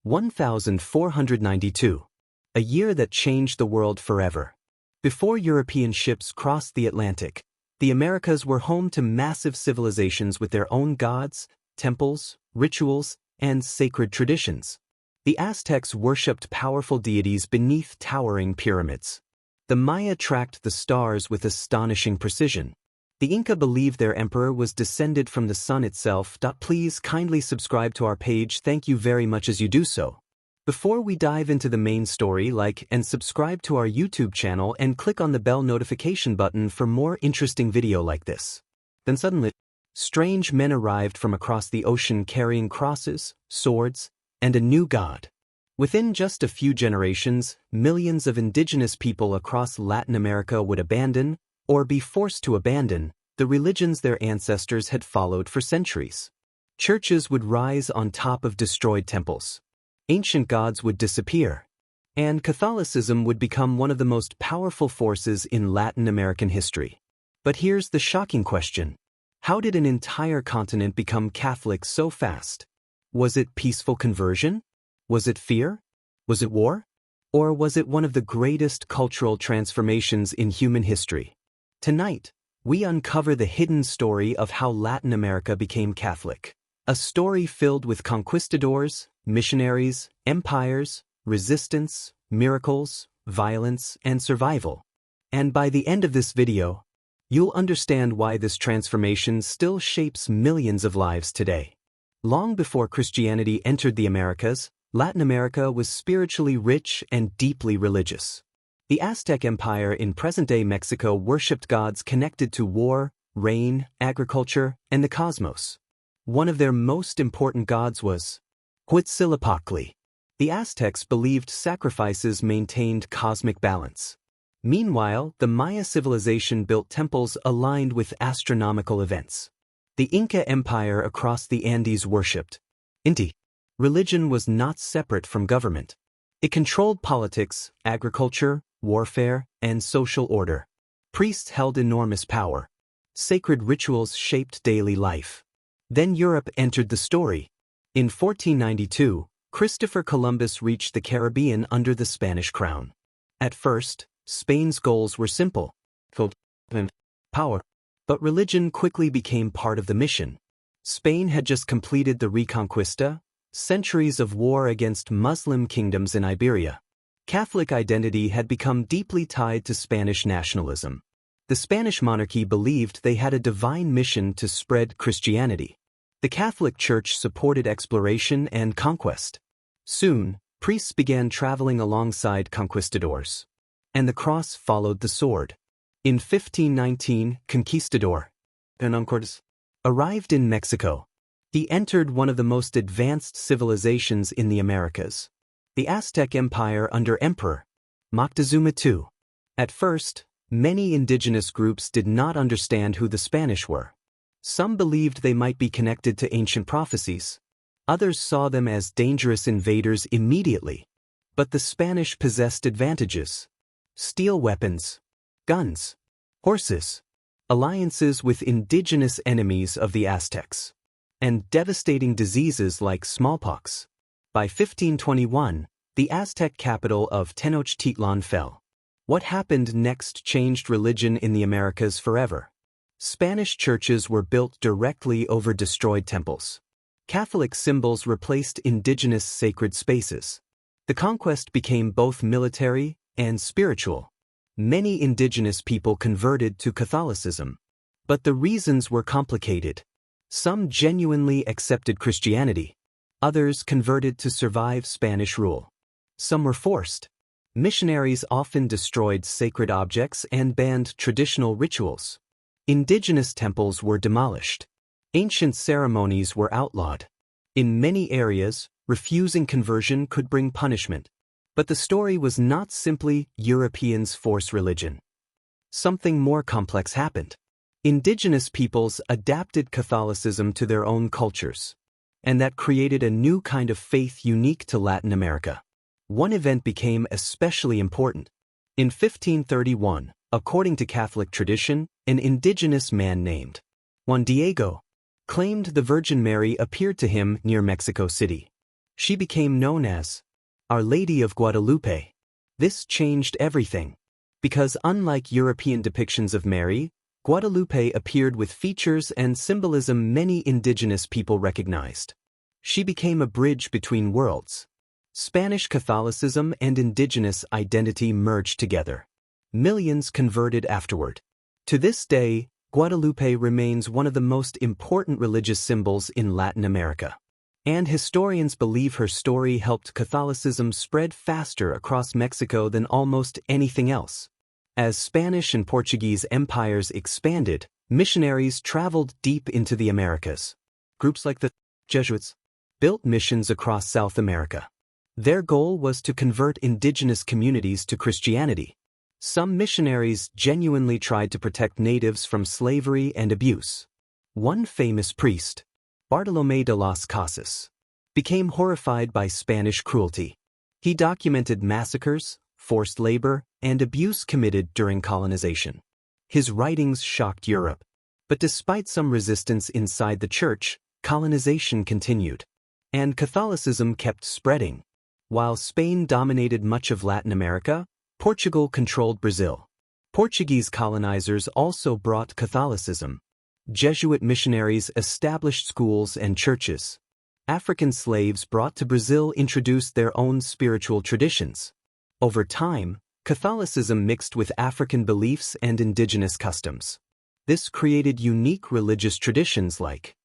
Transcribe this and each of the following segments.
1492. A year that changed the world forever. Before European ships crossed the Atlantic, the Americas were home to massive civilizations with their own gods, temples, rituals, and sacred traditions. The Aztecs worshipped powerful deities beneath towering pyramids. The Maya tracked the stars with astonishing precision. The Inca believed their emperor was descended from the sun itself. Please kindly subscribe to our page. Thank you very much as you do so. Before we dive into the main story, like and subscribe to our YouTube channel and click on the bell notification button for more interesting video like this. Then suddenly, strange men arrived from across the ocean carrying crosses, swords, and a new god. Within just a few generations, millions of indigenous people across Latin America would abandon, or be forced to abandon, the religions their ancestors had followed for centuries. Churches would rise on top of destroyed temples. Ancient gods would disappear. And Catholicism would become one of the most powerful forces in Latin American history. But here's the shocking question. How did an entire continent become Catholic so fast? Was it peaceful conversion? Was it fear? Was it war? Or was it one of the greatest cultural transformations in human history? Tonight, we uncover the hidden story of how Latin America became Catholic. A story filled with conquistadors, missionaries, empires, resistance, miracles, violence, and survival. And by the end of this video, you'll understand why this transformation still shapes millions of lives today. Long before Christianity entered the Americas, Latin America was spiritually rich and deeply religious. The Aztec Empire in present-day Mexico worshipped gods connected to war, rain, agriculture, and the cosmos. One of their most important gods was Huitzilopochtli. The Aztecs believed sacrifices maintained cosmic balance. Meanwhile, the Maya civilization built temples aligned with astronomical events. The Inca Empire across the Andes worshipped Inti. Religion was not separate from government. It controlled politics, agriculture, warfare, and social order. Priests held enormous power. Sacred rituals shaped daily life. Then Europe entered the story. In 1492, Christopher Columbus reached the Caribbean under the Spanish crown. At first, Spain's goals were simple: power. But religion quickly became part of the mission. Spain had just completed the Reconquista, centuries of war against Muslim kingdoms in Iberia. Catholic identity had become deeply tied to Spanish nationalism. The Spanish monarchy believed they had a divine mission to spread Christianity. The Catholic Church supported exploration and conquest. Soon, priests began traveling alongside conquistadors. And the cross followed the sword. In 1519, conquistador Hernán Cortés arrived in Mexico. He entered one of the most advanced civilizations in the Americas, the Aztec Empire under Emperor Moctezuma II. At first, many indigenous groups did not understand who the Spanish were. Some believed they might be connected to ancient prophecies. Others saw them as dangerous invaders immediately. But the Spanish possessed advantages: steel weapons, guns, horses, alliances with indigenous enemies of the Aztecs, and devastating diseases like smallpox. By 1521, the Aztec capital of Tenochtitlan fell. What happened next changed religion in the Americas forever. Spanish churches were built directly over destroyed temples. Catholic symbols replaced indigenous sacred spaces. The conquest became both military and spiritual. Many indigenous people converted to Catholicism. But the reasons were complicated. Some genuinely accepted Christianity. Others converted to survive Spanish rule. Some were forced. Missionaries often destroyed sacred objects and banned traditional rituals. Indigenous temples were demolished. Ancient ceremonies were outlawed. In many areas, refusing conversion could bring punishment. But the story was not simply Europeans force religion. Something more complex happened. Indigenous peoples adapted Catholicism to their own cultures. And that created a new kind of faith unique to Latin America. One event became especially important. In 1531, according to Catholic tradition, an indigenous man named Juan Diego claimed the Virgin Mary appeared to him near Mexico City. She became known as Our Lady of Guadalupe. This changed everything. Because unlike European depictions of Mary, Guadalupe appeared with features and symbolism many indigenous people recognized. She became a bridge between worlds. Spanish Catholicism and indigenous identity merged together. Millions converted afterward. To this day, Guadalupe remains one of the most important religious symbols in Latin America. And historians believe her story helped Catholicism spread faster across Mexico than almost anything else. As Spanish and Portuguese empires expanded, missionaries traveled deep into the Americas. Groups like the Jesuits built missions across South America. Their goal was to convert indigenous communities to Christianity. Some missionaries genuinely tried to protect natives from slavery and abuse. One famous priest, Bartolomé de las Casas, became horrified by Spanish cruelty. He documented massacres, forced labor, and abuse committed during colonization. His writings shocked Europe. But despite some resistance inside the church, colonization continued. And Catholicism kept spreading. While Spain dominated much of Latin America, Portugal controlled Brazil. Portuguese colonizers also brought Catholicism. Jesuit missionaries established schools and churches. African slaves brought to Brazil introduced their own spiritual traditions. Over time, Catholicism mixed with African beliefs and indigenous customs. This created unique religious traditions like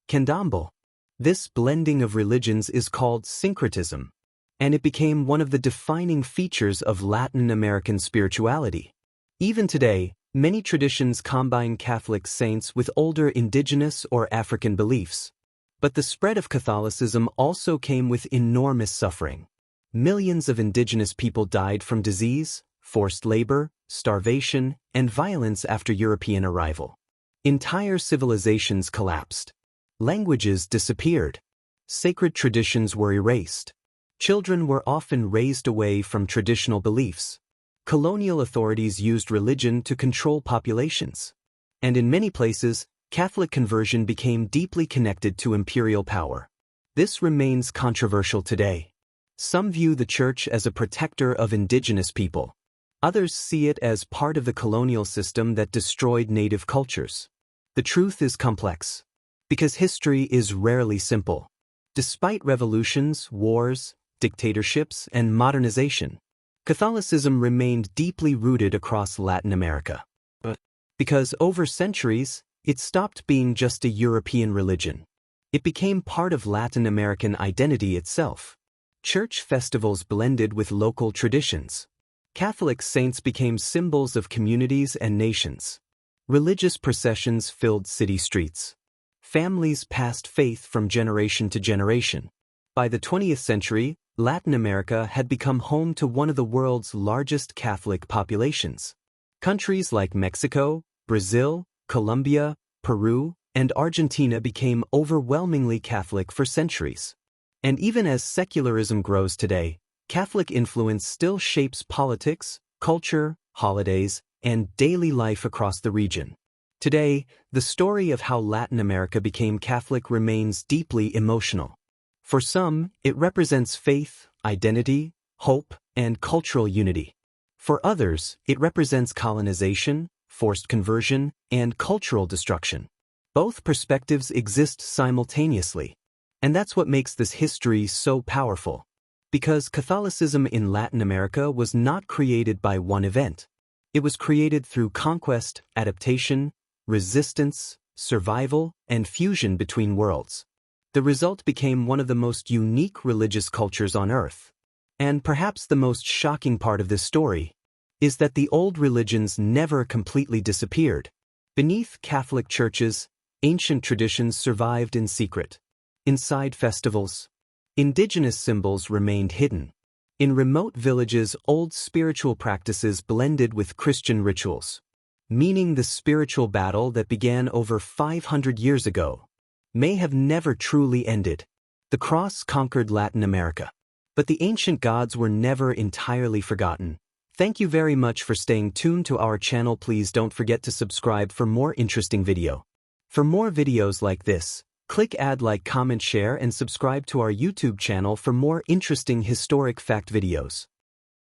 Candomblé. This blending of religions is called syncretism, and it became one of the defining features of Latin American spirituality. Even today, many traditions combine Catholic saints with older indigenous or African beliefs. But the spread of Catholicism also came with enormous suffering. Millions of indigenous people died from disease, forced labor, starvation, and violence after European arrival. Entire civilizations collapsed. Languages disappeared. Sacred traditions were erased. Children were often raised away from traditional beliefs. Colonial authorities used religion to control populations. And in many places, Catholic conversion became deeply connected to imperial power. This remains controversial today. Some view the Church as a protector of indigenous people. Others see it as part of the colonial system that destroyed native cultures. The truth is complex. Because history is rarely simple. Despite revolutions, wars, dictatorships, and modernization, Catholicism remained deeply rooted across Latin America. But because over centuries, it stopped being just a European religion. It became part of Latin American identity itself. Church festivals blended with local traditions. Catholic saints became symbols of communities and nations. Religious processions filled city streets. Families passed faith from generation to generation. By the 20th century, Latin America had become home to one of the world's largest Catholic populations. Countries like Mexico, Brazil, Colombia, Peru, and Argentina became overwhelmingly Catholic for centuries. And even as secularism grows today, Catholic influence still shapes politics, culture, holidays, and daily life across the region. Today, the story of how Latin America became Catholic remains deeply emotional. For some, it represents faith, identity, hope, and cultural unity. For others, it represents colonization, forced conversion, and cultural destruction. Both perspectives exist simultaneously. And that's what makes this history so powerful. Because Catholicism in Latin America was not created by one event. It was created through conquest, adaptation, resistance, survival, and fusion between worlds. The result became one of the most unique religious cultures on Earth. And perhaps the most shocking part of this story is that the old religions never completely disappeared. Beneath Catholic churches, ancient traditions survived in secret. Inside festivals, indigenous symbols remained hidden. In remote villages, old spiritual practices blended with Christian rituals. Meaning the spiritual battle that began over 500 years ago may have never truly ended. The cross conquered Latin America. But the ancient gods were never entirely forgotten. Thank you very much for staying tuned to our channel. Please don't forget to subscribe for more interesting video. For more videos like this, Click add, like, comment, share, and subscribe to our YouTube channel for more interesting historic fact videos.